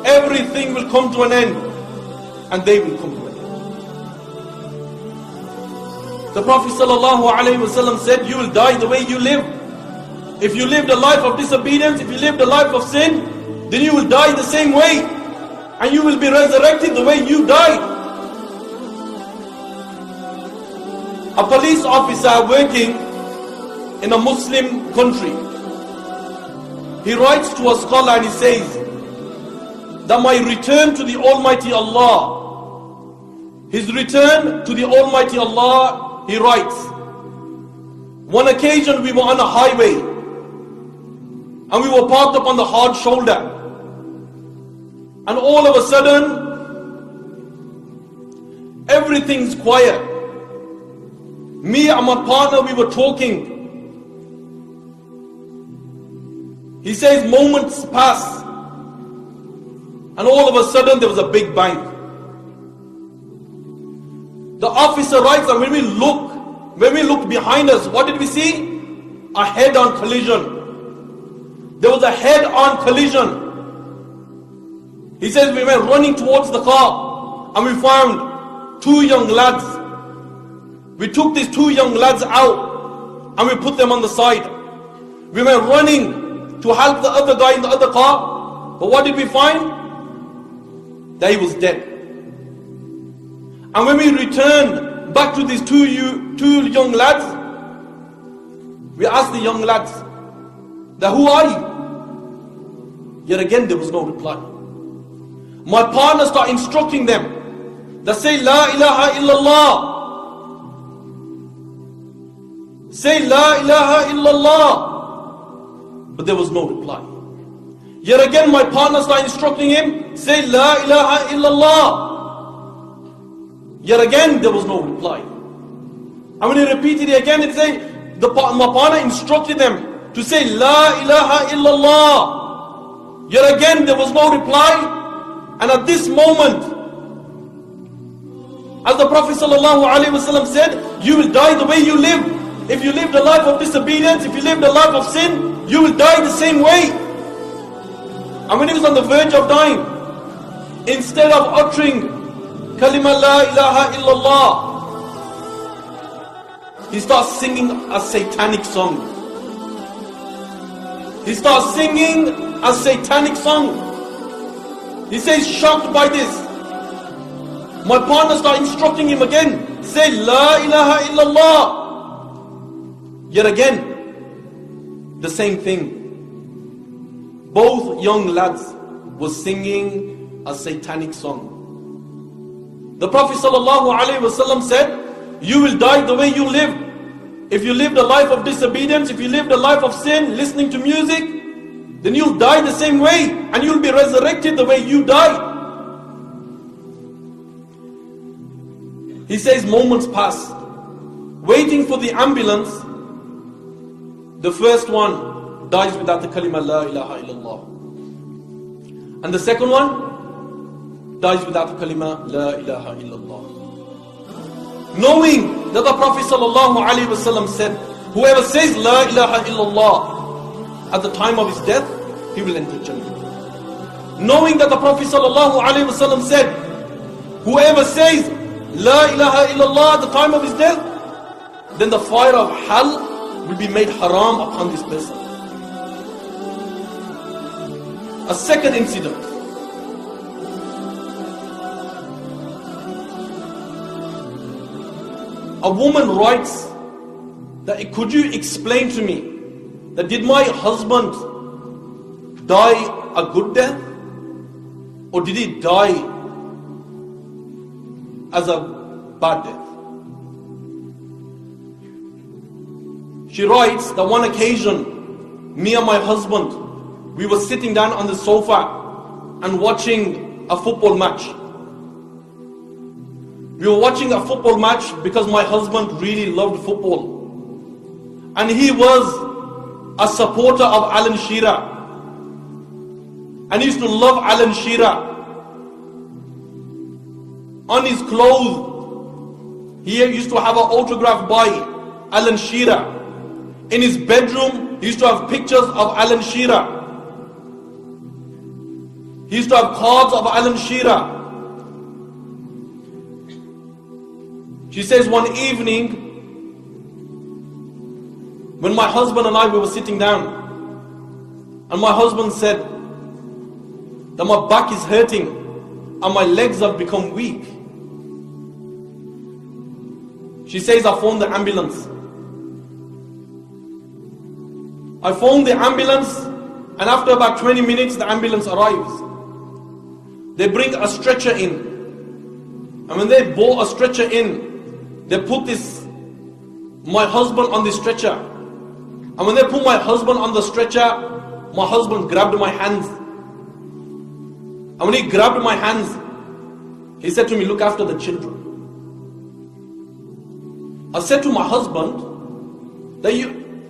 Everything will come to an end, and they will come to an end. The Prophet ﷺ said, you will die the way you live. If you lived a life of disobedience, if you lived a life of sin, then you will die the same way, and you will be resurrected the way you died. A police officer working in a Muslim country, he writes to a scholar and he says that my return to the Almighty Allah, his return to the Almighty Allah, he writes, one occasion we were on a highway and we were parked up on the hard shoulder, and all of a sudden everything's quiet. Me and my partner, we were talking. He says moments pass, and all of a sudden there was a big bang. The officer writes that when we looked behind us, what did we see? A head-on collision. There was a head-on collision. He says we went running towards the car and we found two young lads. We took these two young lads out and we put them on the side. We went running to help the other guy in the other car, but what did we find? That he was dead. And when we returned back to these two young lads, we asked the young lads, that who are you? Yet again there was no reply. My partner started instructing them that say La ilaha illallah. Say La ilaha illallah. But there was no reply. Yet again my partner started instructing him, say La ilaha illallah. Yet again there was no reply. And when he repeated it again, it said, my partner instructed them to say La ilaha illallah. Yet again there was no reply. And at this moment, as the Prophet ﷺ said, you will die the way you live. If you lived a life of disobedience, if you lived a life of sin, you will die the same way. And when he was on the verge of dying, instead of uttering kalima la ilaha illallah, he starts singing a satanic song. He starts singing a satanic song. He says, shocked by this, my partner started instructing him again, say La ilaha illallah. Yet again, the same thing. Both young lads were singing a satanic song. The Prophet ﷺ said, you will die the way you lived. If you lived a life of disobedience, if you lived a life of sin, listening to music, then you'll die the same way, and you'll be resurrected the way you died. He says moments pass, waiting for the ambulance. The first one dies without the kalima la ilaha illallah, and the second one dies without the kalima la ilaha illallah. Knowing that the Prophet ﷺ said, whoever says la ilaha illallah at the time of his death, he will enter Jannah. Knowing that the Prophet ﷺ said, whoever says la ilaha illallah at the time of his death, then the fire of hell will be made haram upon this person. A second incident. A woman writes that, could you explain to me that did my husband die a good death, or did he die as a bad death? She writes that one occasion, me and my husband, we were sitting down on the sofa and watching a football match. We were watching a football match because my husband really loved football. And he was a supporter of Alan Shearer. And he used to love Alan Shearer. On his clothes, he used to have an autograph by Alan Shearer. In his bedroom, he used to have pictures of Alan Shearer. He used to have cards of Alan Shearer. She says one evening, when my husband and I we were sitting down, and my husband said that my back is hurting and my legs have become weak. She says, I phoned the ambulance. I phoned the ambulance, and after about 20 minutes the ambulance arrives. They bring a stretcher in, and when they brought a stretcher in, they put my husband on the stretcher. And when they put my husband on the stretcher, my husband grabbed my hands. And when he grabbed my hands, he said to me, look after the children. I said to my husband, that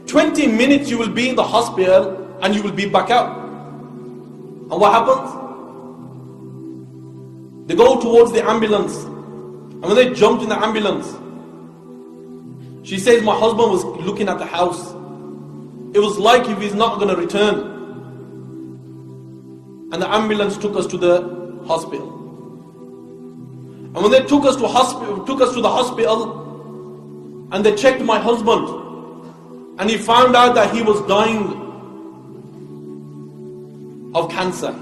20 minutes you will be in the hospital and you will be back out. And what happens? They go towards the ambulance. And when they jumped in the ambulance, she says my husband was looking at the house. It was like if he's not going to return. And the ambulance took us to the hospital. And when they took us to the hospital, and they checked my husband, and he found out that he was dying of cancer.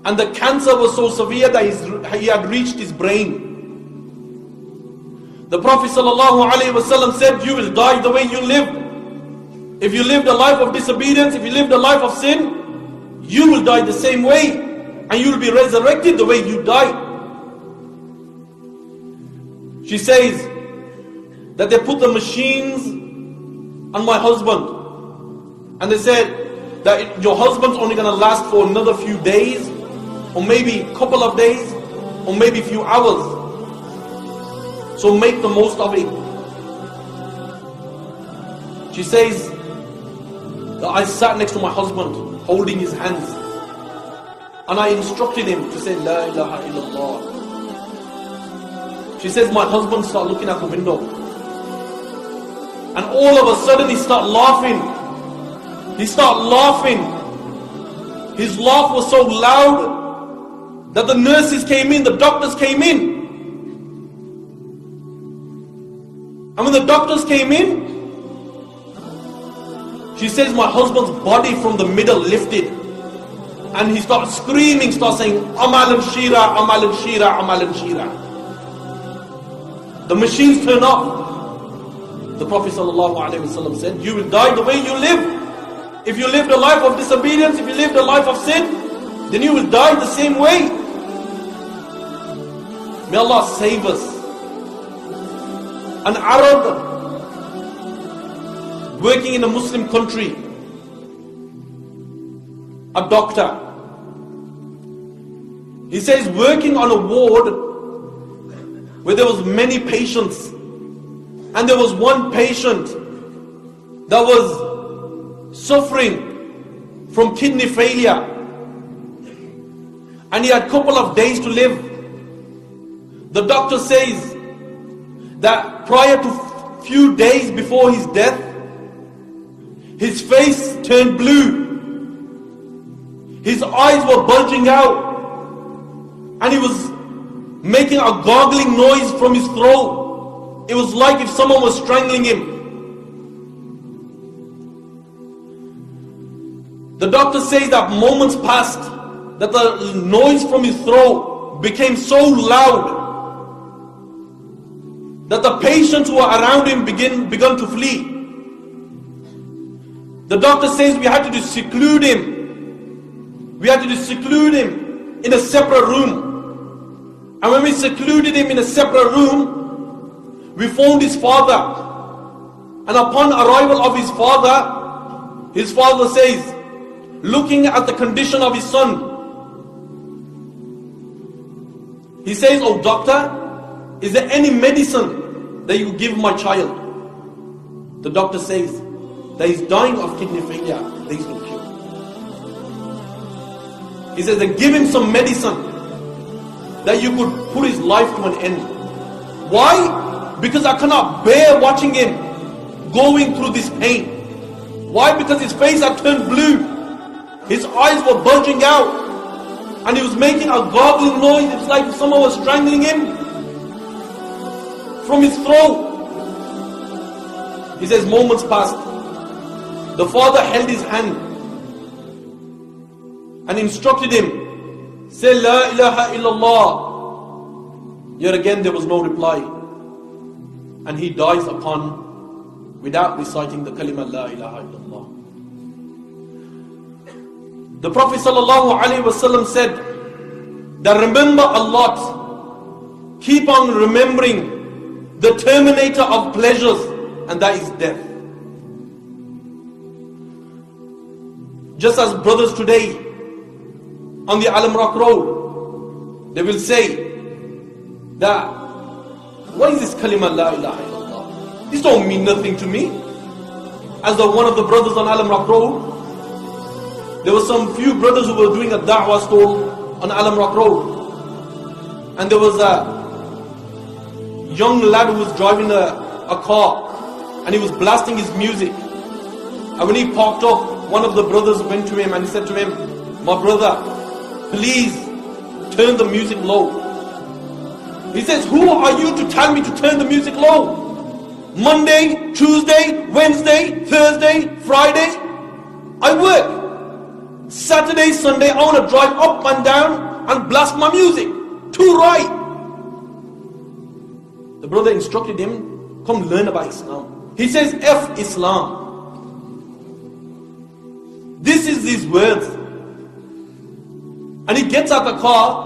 And the cancer was so severe that he had reached his brain. The Prophet ﷺ said, you will die the way you lived. If you lived a life of disobedience, if you lived a life of sin, you will die the same way. And you will be resurrected the way you died. She says that they put the machines on my husband. And they said that your husband's only going to last for another few days, or maybe a couple of days, or maybe a few hours. So make the most of it. She says that I sat next to my husband, holding his hands, and I instructed him to say La ilaha illallah. She says my husband started looking out the window, and all of a sudden he started laughing. He started laughing. His laugh was so loud that the nurses came in, the doctors came in. And when the doctors came in, she says my husband's body from the middle lifted. And he started screaming, started saying, Amalan Shira, Amalan Shira, Amalan Shira. The machines turn off. The Prophet ﷺ said, you will die the way you live. If you lived a life of disobedience, if you lived a life of sin, then you will die the same way. May Allah save us. An Arab working in a Muslim country, a doctor, he says working on a ward where there was many patients, and there was one patient that was suffering from kidney failure, and he had a couple of days to live. The doctor says that prior to few days before his death, his face turned blue, his eyes were bulging out, and he was making a gargling noise from his throat. It was like if someone was strangling him. The doctor says that moments passed, that the noise from his throat became so loud that the patients who were around him began to flee. The doctor says we had to seclude him. We had to seclude him in a separate room. And when we secluded him in a separate room, we found his father. And upon arrival of his father says, looking at the condition of his son, he says, oh doctor, is there any medicine that you give my child? The doctor says that he's dying of kidney failure, there is no cure. He says that give him some medicine that you could put his life to an end. Why? Because I cannot bear watching him going through this pain. Why? Because his face had turned blue. His eyes were bulging out. and he was making a gurgling noise. It's like someone was strangling him from his throat. He says, moments passed. The father held his hand and instructed him, say La ilaha illallah. Yet again there was no reply. And he dies without reciting the kalima La ilaha illallah. The Prophet ﷺ said that remember a lot. Keep on remembering the terminator of pleasures, and that is death. Just as brothers today on the Alam Rock Road, they will say that, what is this kalima La ilaha illallah? This don't mean nothing to me. As one of the brothers on Alam Rock Road, there were some few brothers who were doing a da'wah stall on Alam Rock Road. And there was a young lad who was driving a car, and he was blasting his music. And when he parked up, one of the brothers went to him and he said to him, my brother, please turn the music low. He says, who are you to tell me to turn the music low? Monday, Tuesday, Wednesday, Thursday, Friday, I work. Saturday, Sunday, I want to drive up and down and blast my music. Too right. The brother instructed him, come learn about Islam. He says, F Islam. This is his words. And he gets out the car,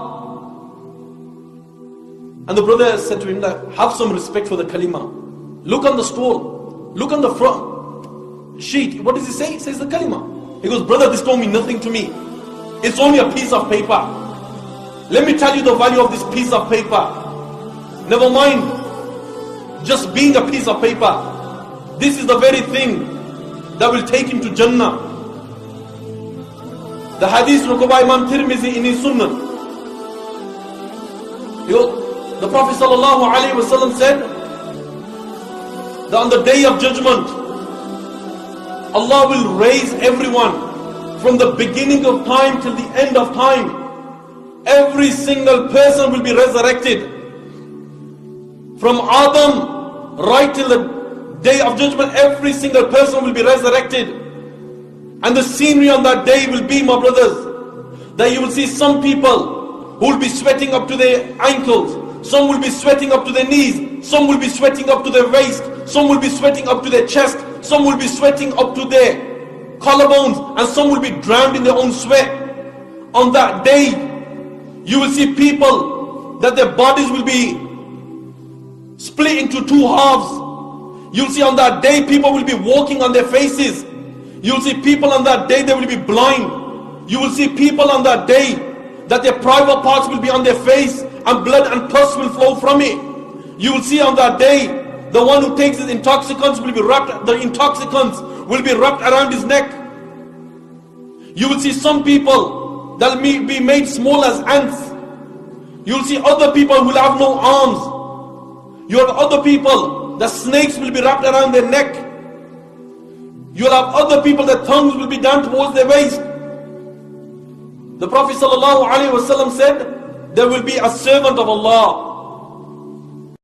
and the brother said to him, have some respect for the kalima. Look on the stall. Look on the front sheet. What does he say? He says the kalima. He goes, brother, this don't mean nothing to me. It's only a piece of paper. Let me tell you the value of this piece of paper. Never mind just being a piece of paper. This is the very thing that will take him to Jannah. The hadith recorded by Imam Tirmizi in his Sunnah. The Prophet ﷺ said that on the day of judgment, Allah will raise everyone from the beginning of time till the end of time. Every single person will be resurrected. From Adam right till the day of judgment, every single person will be resurrected. And the scenery on that day will be, my brothers, that you will see some people who will be sweating up to their ankles. Some will be sweating up to their knees. Some will be sweating up to their waist. Some will be sweating up to their chest. Some will be sweating up to their collarbones, and some will be drowned in their own sweat. On that day, you will see people that their bodies will be split into two halves. You'll see on that day people will be walking on their faces. You'll see people on that day they will be blind. You will see people on that day that their private parts will be on their face and blood and pus will flow from it. You will see on that day the one who takes his intoxicants will be wrapped, the intoxicants will be wrapped around his neck. You will see some people that will be made small as ants. You will see other people who will have no arms. You have other people that snakes will be wrapped around their neck. You will have other people that tongues will be down towards their waist. The Prophet ﷺ said, there will be a servant of Allah